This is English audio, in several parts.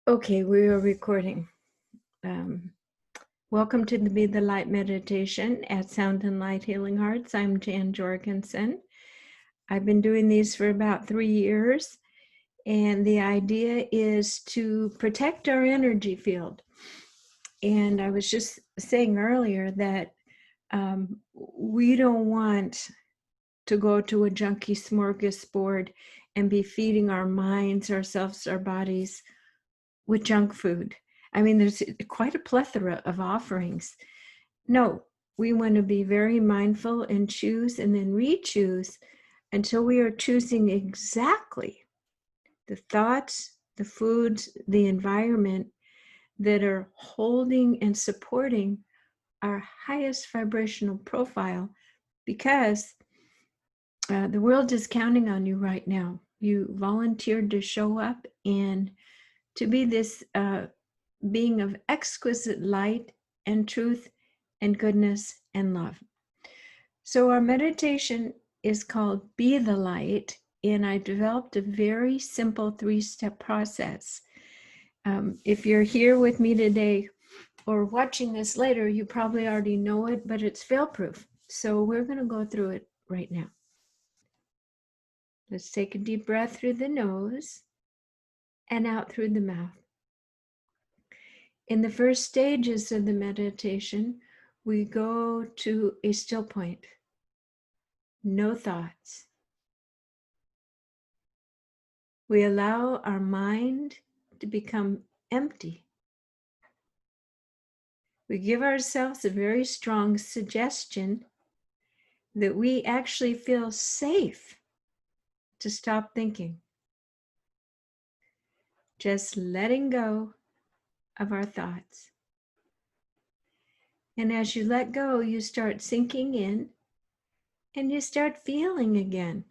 Okay, we are recording. Welcome to the Be the Light meditation at Sound and Light Healing Hearts. I'm Jan Jorgensen. I've been doing these for about 3 years, and the idea is to protect our energy field. And I was just saying earlier that we don't want to go to a junky smorgasbord and be feeding our minds, ourselves, our bodies with junk food. I mean, there's quite a plethora of offerings. No, we want to be very mindful and choose and then re-choose until we are choosing exactly the thoughts, the foods, the environment that are holding and supporting our highest vibrational profile, because the world is counting on you right now. You volunteered to show up and to be this being of exquisite light and truth and goodness and love. So our meditation is called Be the Light, and I developed a very simple 3-step process. If you're here with me today or watching this later, you probably already know it, but it's fail-proof. So we're going to go through it right now. Let's take a deep breath through the nose and out through the mouth. In the first stages of the meditation, we go to a still point. No thoughts. We allow our mind to become empty. We give ourselves a very strong suggestion that we actually feel safe to stop thinking. Just letting go of our thoughts. And as you let go, you start sinking in and you start feeling again.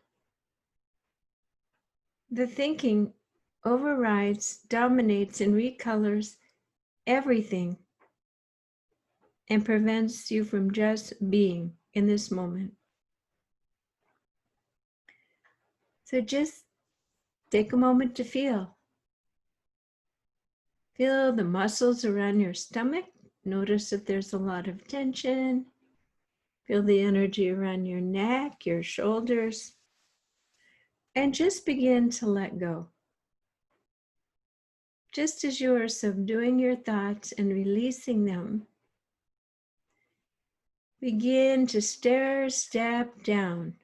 The thinking overrides, dominates, and recolors everything and prevents you from just being in this moment. So just take a moment to feel. Feel the muscles around your stomach. Notice if there's a lot of tension. Feel the energy around your neck, your shoulders, and just begin to let go. Just as you are subduing your thoughts and releasing them, begin to step down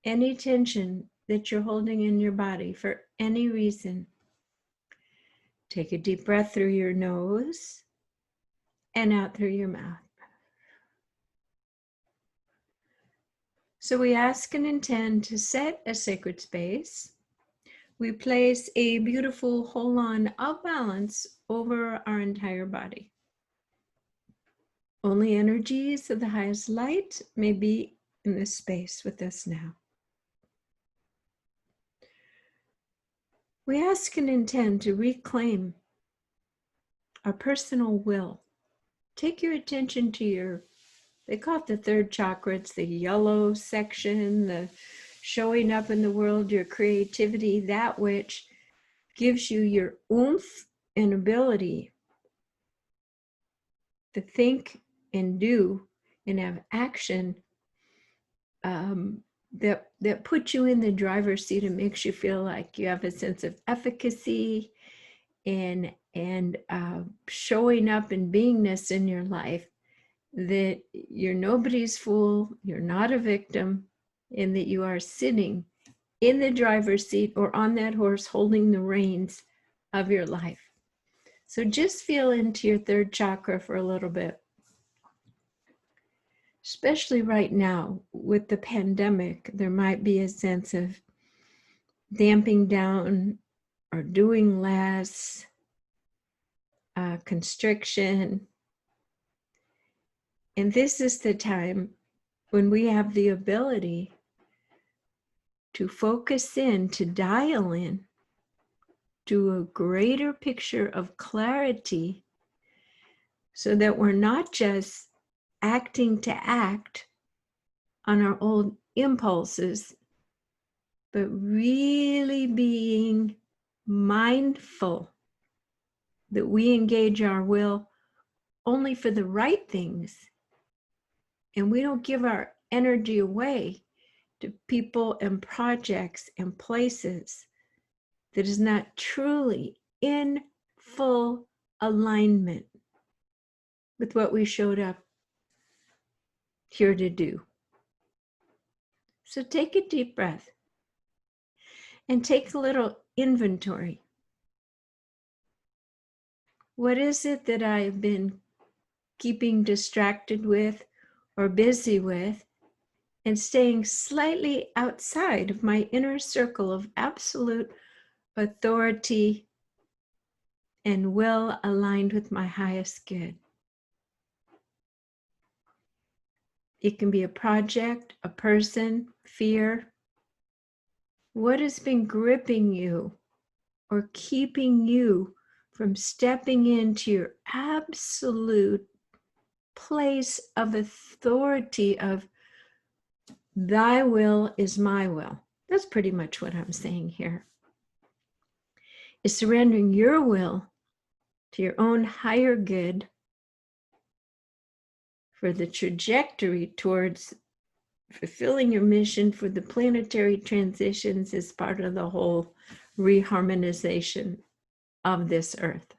any tension that you're holding in your body for any reason. Take a deep breath through your nose and out through your mouth. So we ask and intend to set a sacred space. We place a beautiful hold-on of balance over our entire body. Only energies of the highest light may be in this space with us now. We ask and intend to reclaim our personal will. Take your attention to they call it the third chakra. It's the yellow section, the showing up in the world, your creativity, that which gives you your oomph and ability to think and do and have action that puts you in the driver's seat and makes you feel like you have a sense of efficacy and showing up and beingness in your life, that you're nobody's fool, you're not a victim, and that you are sitting in the driver's seat or on that horse holding the reins of your life. So just feel into your third chakra for a little bit. Especially right now with the pandemic, there might be a sense of damping down or doing less, constriction. And this is the time when we have the ability to focus in, to dial in to a greater picture of clarity, so that we're not just acting to act on our old impulses, but really being mindful that we engage our will only for the right things, and we don't give our energy away to people and projects and places that is not truly in full alignment with what we showed up here to do. So take a deep breath and take a little inventory. What is it that I've been keeping distracted with or busy with and staying slightly outside of my inner circle of absolute authority and will aligned with my highest good? It can be a project, a person, fear. What has been gripping you or keeping you from stepping into your absolute place of authority of thy will is my will? That's pretty much what I'm saying here. Is surrendering your will to your own higher good for the trajectory towards fulfilling your mission for the planetary transitions as part of the whole reharmonization of this earth.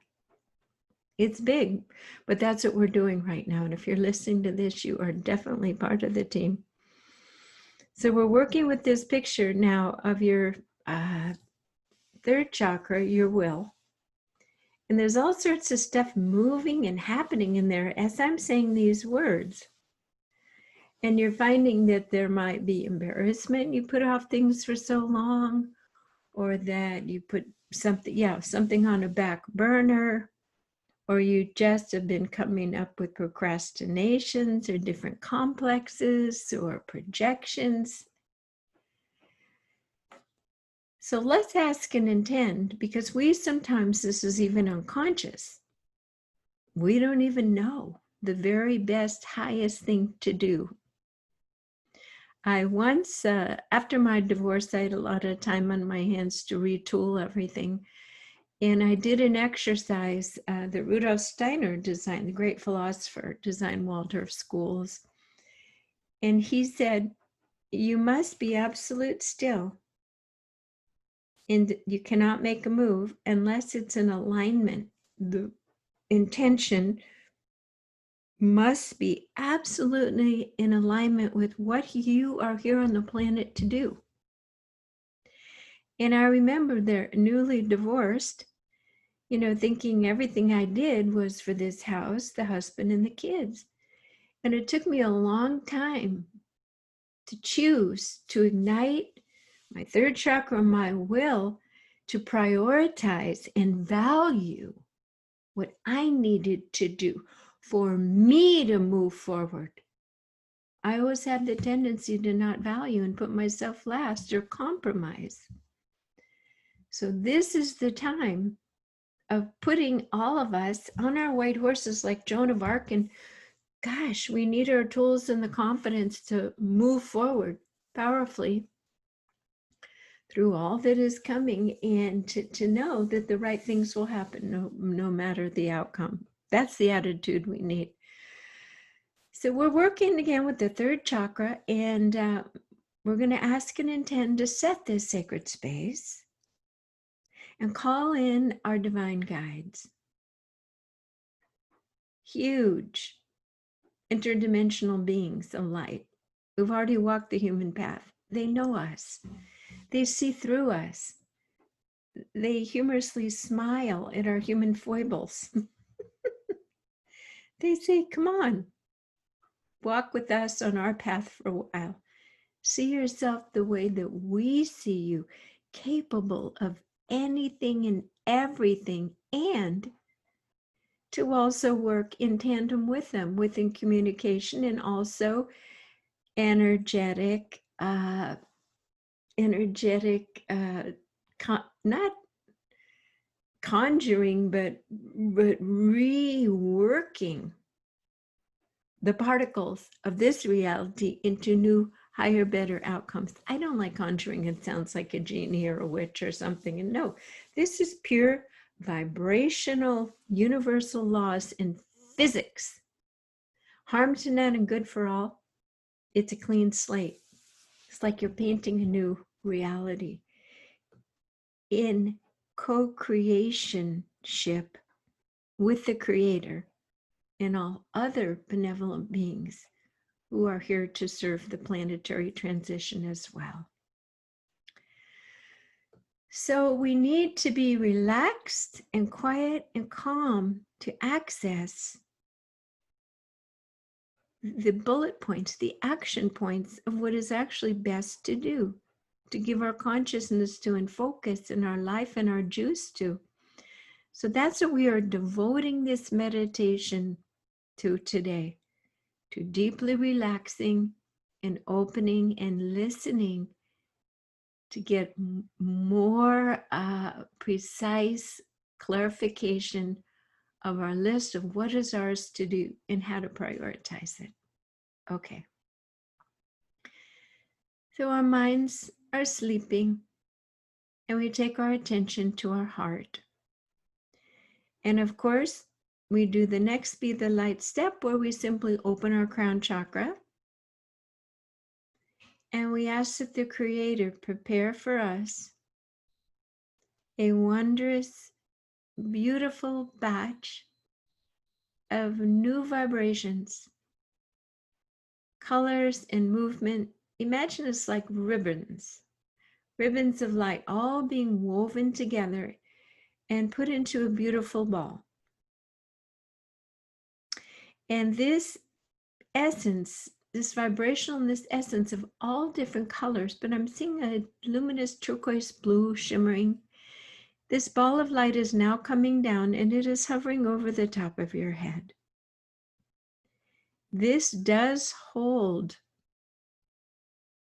It's big, but that's what we're doing right now. And if you're listening to this, you are definitely part of the team. So we're working with this picture now of your third chakra, your will. And there's all sorts of stuff moving and happening in there as I'm saying these words. And you're finding that there might be embarrassment. You put off things for so long, or that you put something on a back burner, or you just have been coming up with procrastinations or different complexes or projections. So let's ask and intend, because sometimes this is even unconscious. We don't even know the very best, highest thing to do. I once, after my divorce, I had a lot of time on my hands to retool everything. And I did an exercise that Rudolf Steiner designed, the great philosopher, designed Waldorf schools. And he said, you must be absolute still. And you cannot make a move unless it's in alignment. The intention must be absolutely in alignment with what you are here on the planet to do. And I remember they're newly divorced, thinking everything I did was for this house, the husband, and the kids. And it took me a long time to choose to ignite my third chakra, my will, to prioritize and value what I needed to do for me to move forward. I always had the tendency to not value and put myself last or compromise. So this is the time of putting all of us on our white horses like Joan of Arc, and gosh, we need our tools and the confidence to move forward powerfully through all that is coming, and to know that the right things will happen no matter the outcome. That's the attitude we need. So we're working again with the third chakra, and we're going to ask and intend to set this sacred space and call in our divine guides. Huge interdimensional beings of light who've already walked the human path. They know us. They see through us. They humorously smile at our human foibles. They say, come on, walk with us on our path for a while. See yourself the way that we see you, capable of anything and everything, and to also work in tandem with them, within communication and also energetic, not conjuring, but reworking the particles of this reality into new higher, better outcomes. I don't like conjuring. It sounds like a genie or a witch or something. And no, this is pure vibrational universal laws in physics. Harm to none and good for all. It's a clean slate. It's like you're painting a new reality in co-creationship with the Creator and all other benevolent beings who are here to serve the planetary transition as well. So we need to be relaxed and quiet and calm to access the bullet points, the action points of what is actually best to do, to give our consciousness to and focus in our life and our juice to. So that's what we are devoting this meditation to today, to deeply relaxing and opening and listening to get more precise clarification of our list of what is ours to do and how to prioritize it. Okay. So our minds are sleeping and we take our attention to our heart. And of course, we do the next Be the Light step where we simply open our crown chakra and we ask that the Creator prepare for us a wondrous, beautiful batch of new vibrations, colors, and movement. Imagine it's like ribbons of light all being woven together and put into a beautiful ball. And this essence, this vibrational, this essence of all different colors, but I'm seeing a luminous turquoise blue shimmering. This ball of light is now coming down and it is hovering over the top of your head. This does hold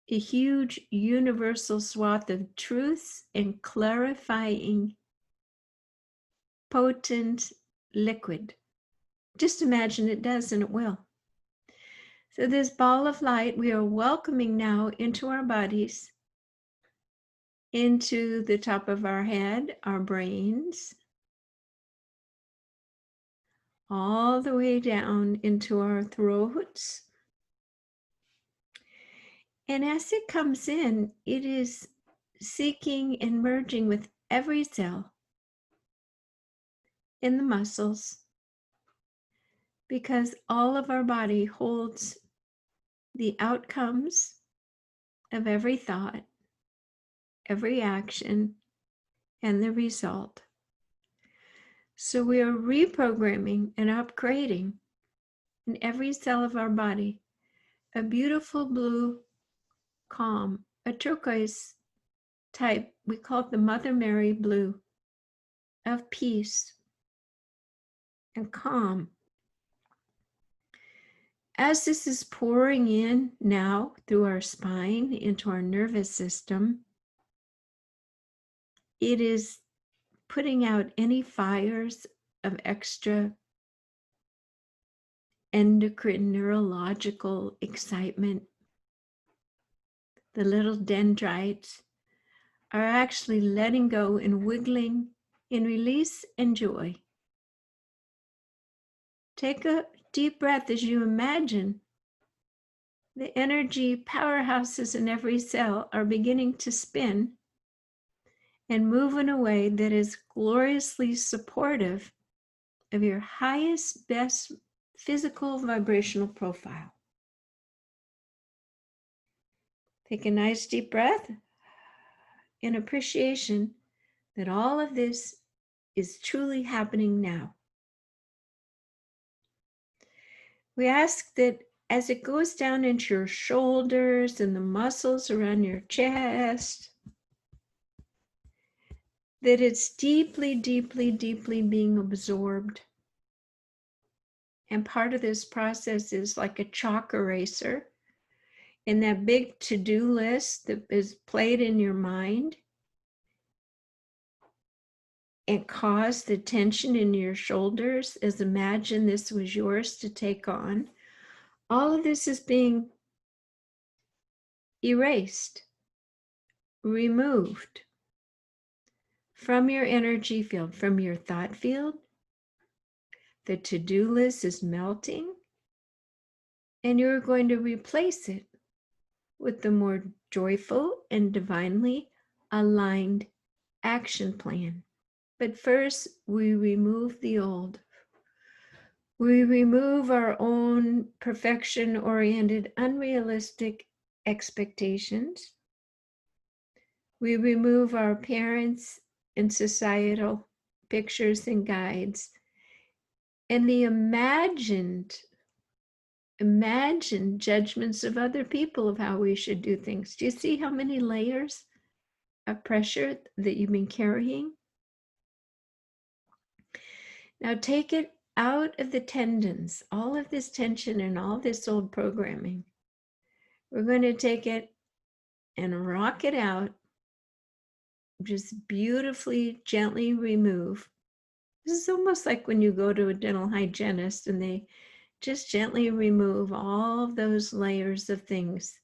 a huge universal swath of truths and clarifying, potent liquid. Just imagine it does, and it will. So this ball of light we are welcoming now into our bodies, into the top of our head, our brains, all the way down into our throats. And as it comes in, it is seeking and merging with every cell in the muscles, because all of our body holds the outcomes of every thought, every action, and the result. So we are reprogramming and upgrading in every cell of our body a beautiful blue calm, a turquoise type, we call it the Mother Mary blue, of peace and calm. As this is pouring in now through our spine into our nervous system, it is putting out any fires of extra endocrine neurological excitement. The little dendrites are actually letting go and wiggling in release and joy. Take a deep breath as you imagine the energy powerhouses in every cell are beginning to spin and move in a way that is gloriously supportive of your highest, best physical vibrational profile. Take a nice deep breath in appreciation that all of this is truly happening now. We ask that as it goes down into your shoulders and the muscles around your chest, that it's deeply, deeply, deeply being absorbed. And part of this process is like a chalk eraser in that big to-do list that is played in your mind and cause the tension in your shoulders as imagine this was yours to take on. All of this is being erased, removed from your energy field, from your thought field. The to-do list is melting, and you're going to replace it with the more joyful and divinely aligned action plan. But first, we remove the old. We remove our own perfection-oriented, unrealistic expectations. We remove our parents and societal pictures and guides and the imagined judgments of other people of how we should do things. Do you see how many layers of pressure that you've been carrying? Now take it out of the tendons, all of this tension and all this old programming. We're going to take it and rock it out, just beautifully, gently remove. This is almost like when you go to a dental hygienist and they just gently remove all of those layers of things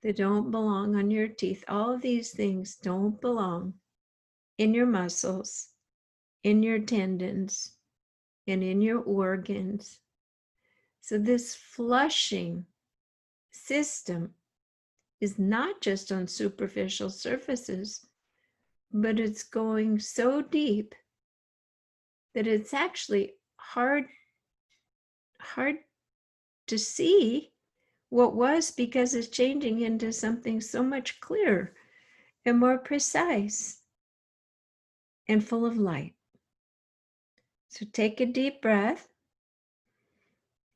that don't belong on your teeth. All of these things don't belong in your muscles, in your tendons, and in your organs. So this flushing system is not just on superficial surfaces, but it's going so deep that it's actually hard to see what was, because it's changing into something so much clearer and more precise and full of light. So take a deep breath.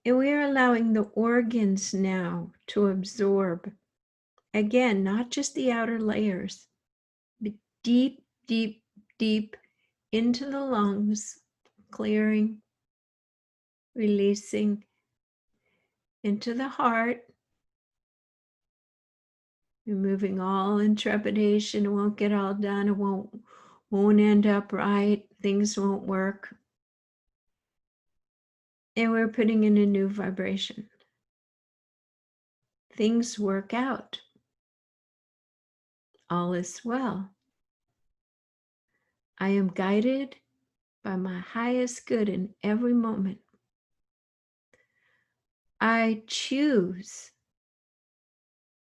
And we are allowing the organs now to absorb, again, not just the outer layers, but deep, deep, deep into the lungs, clearing, releasing into the heart, removing all intrepidation. It won't get all done. It won't end up right. Things won't work. And we're putting in a new vibration. Things work out. All is well. I am guided by my highest good in every moment. I choose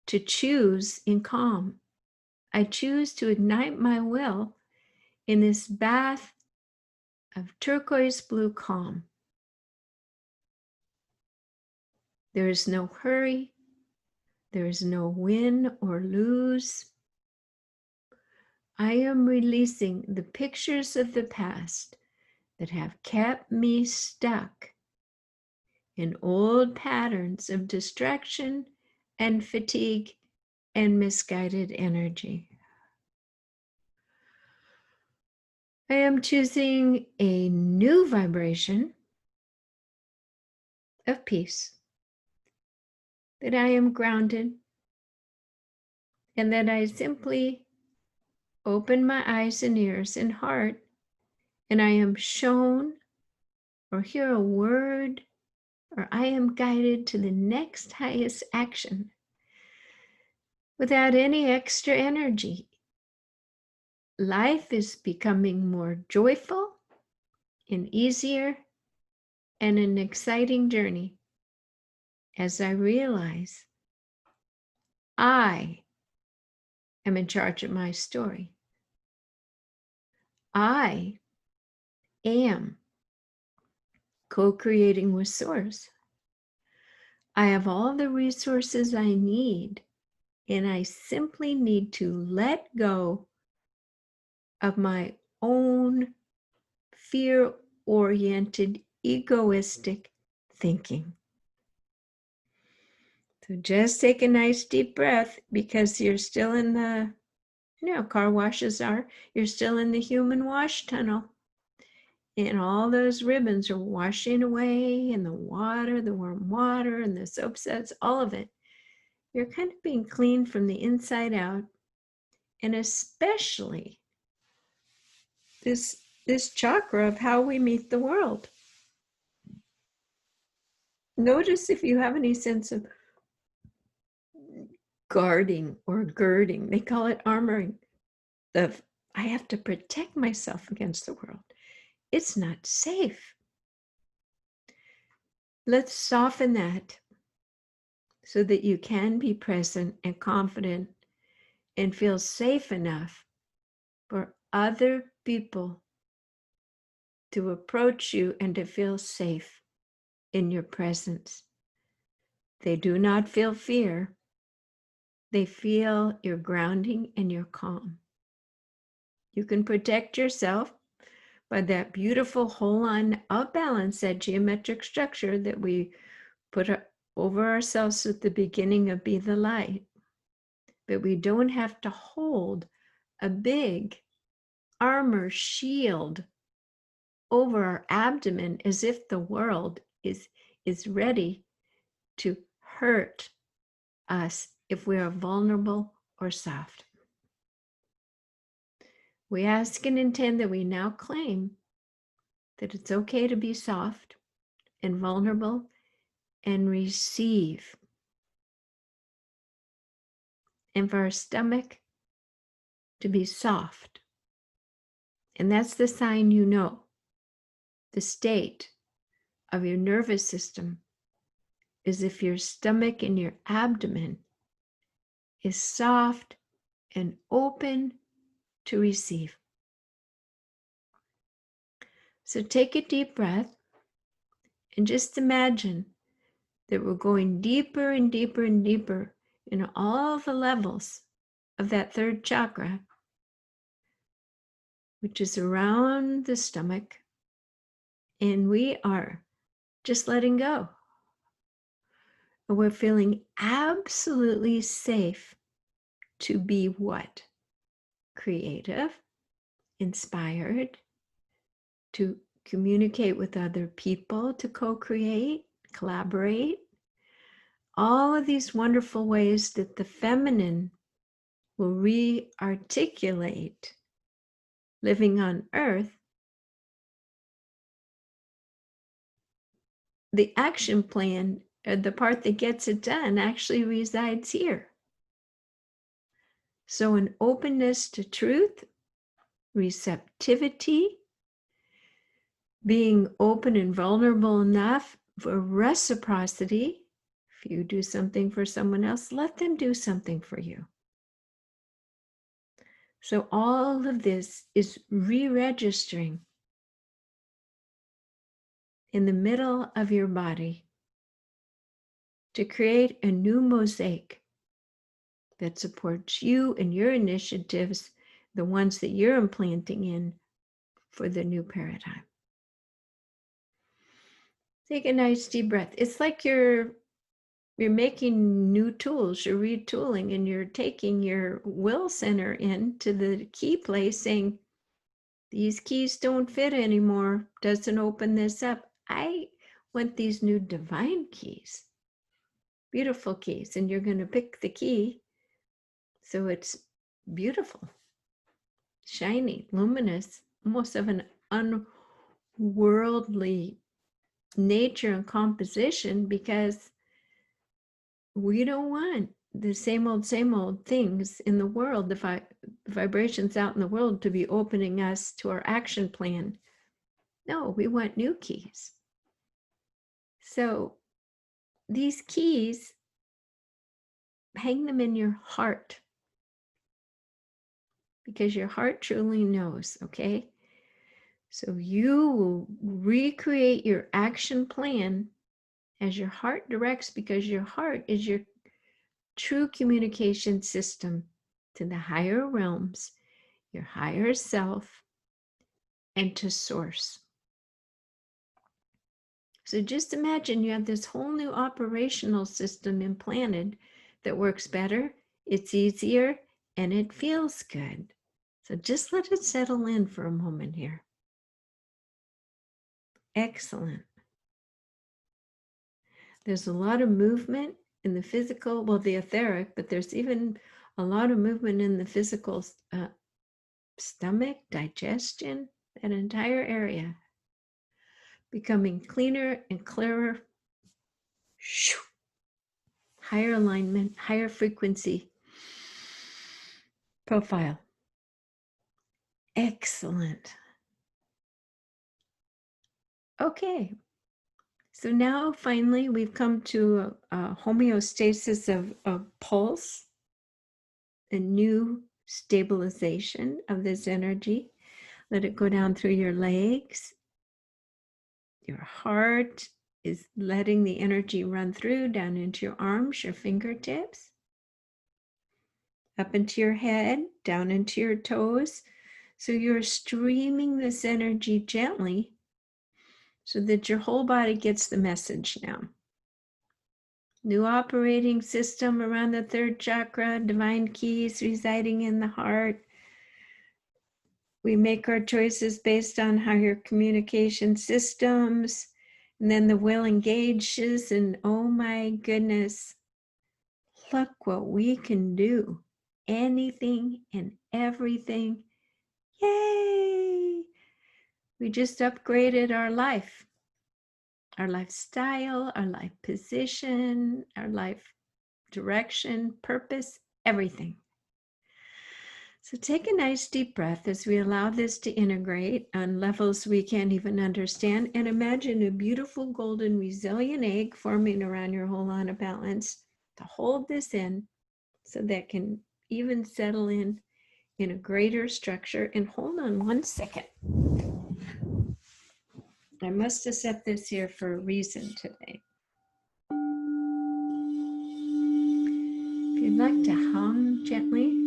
to choose in calm. I choose to ignite my will in this bath of turquoise blue calm. There is no hurry. There is no win or lose. I am releasing the pictures of the past that have kept me stuck in old patterns of distraction and fatigue and misguided energy. I am choosing a new vibration of peace, that I am grounded, and that I simply open my eyes and ears and heart, and I am shown or hear a word, or I am guided to the next highest action without any extra energy. Life is becoming more joyful and easier and an exciting journey as I realize I am in charge of my story. I am co-creating with Source. I have all the resources I need, and I simply need to let go of my own fear-oriented, egoistic thinking. So just take a nice deep breath, because you're still in the, car washes are, you're still in the human wash tunnel. And all those ribbons are washing away, and the water, the warm water, and the soap suds, all of it. You're kind of being cleaned from the inside out. And especially this chakra of how we meet the world. Notice if you have any sense of guarding or girding. They call it armoring. I have to protect myself against the world. It's not safe. Let's soften that so that you can be present and confident and feel safe enough for other people to approach you and to feel safe in your presence. They do not feel fear. They feel your grounding and your calm. You can protect yourself by that beautiful whole line of balance, that geometric structure that we put over ourselves at the beginning of Be the Light. But we don't have to hold a big armor shield over our abdomen as if the world is ready to hurt us if we are vulnerable or soft. We ask and intend that we now claim that it's okay to be soft and vulnerable and receive. And for our stomach to be soft. And that's the sign you know the state of your nervous system is if your stomach and your abdomen is soft and open to receive. So take a deep breath and just imagine that we're going deeper and deeper and deeper in all the levels of that third chakra, which is around the stomach, and we are just letting go. And we're feeling absolutely safe to be what? Creative, inspired, to communicate with other people, to co-create, collaborate. All of these wonderful ways that the feminine will re-articulate living on earth. The action plan, the part that gets it done, actually resides here. So an openness to truth, receptivity, being open and vulnerable enough for reciprocity. If you do something for someone else, let them do something for you. So all of this is re-registering in the middle of your body to create a new mosaic that supports you and your initiatives, the ones that you're implanting in for the new paradigm. Take a nice deep breath. It's like you're making new tools, you're retooling, and you're taking your will center into the key place saying, these keys don't fit anymore, doesn't open this up. I want these new divine keys, beautiful keys, and you're going to pick the key so it's beautiful, shiny, luminous, almost of an unworldly nature and composition, because we don't want the same old things in the world, the vibrations out in the world, to be opening us to our action plan. No, we want new keys. So these keys, hang them in your heart, because your heart truly knows, okay? So you will recreate your action plan as your heart directs, because your heart is your true communication system to the higher realms, your higher self, and to source. So just imagine you have this whole new operational system implanted that works better, it's easier, and it feels good. So just let it settle in for a moment here. Excellent. There's a lot of movement in the physical, well, the etheric, but there's even a lot of movement in the physical stomach, digestion, that entire area becoming cleaner and clearer. higher alignment, higher frequency profile. Excellent. Okay. So now finally we've come to a homeostasis of pulse, a new stabilization of this energy. Let it go down through your legs. Your heart is letting the energy run through down into your arms, your fingertips, up into your head, down into your toes. So you're streaming this energy gently so that your whole body gets the message now. New operating system around the third chakra, divine keys residing in the heart. We make our choices based on how your communication systems, and then the will engages, and oh my goodness, look what we can do. Anything and everything. Yay! We just upgraded our life, our lifestyle, our life position, our life direction, purpose, everything. So take a nice deep breath as we allow this to integrate on levels we can't even understand, and imagine a beautiful golden resilient egg forming around your whole line of balance to hold this in so that can even settle in a greater structure. And hold on one second. I must have set this here for a reason today. If you'd like to hum gently.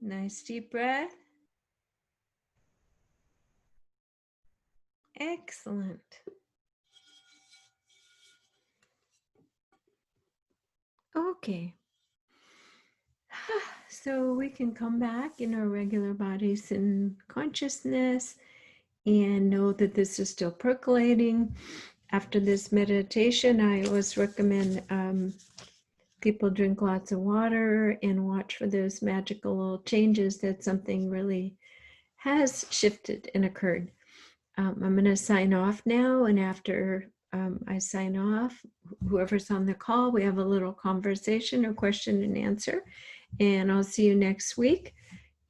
Nice deep breath. Excellent. Okay. So we can come back in our regular bodies and consciousness and know that this is still percolating. After this meditation, I always recommend people drink lots of water and watch for those magical little changes that something really has shifted and occurred. I'm going to sign off now, and after I sign off, whoever's on the call, we have a little conversation or question and answer, and I'll see you next week.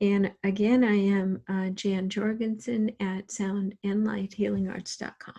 And again, I am Jan Jorgensen at soundandlighthealingarts.com.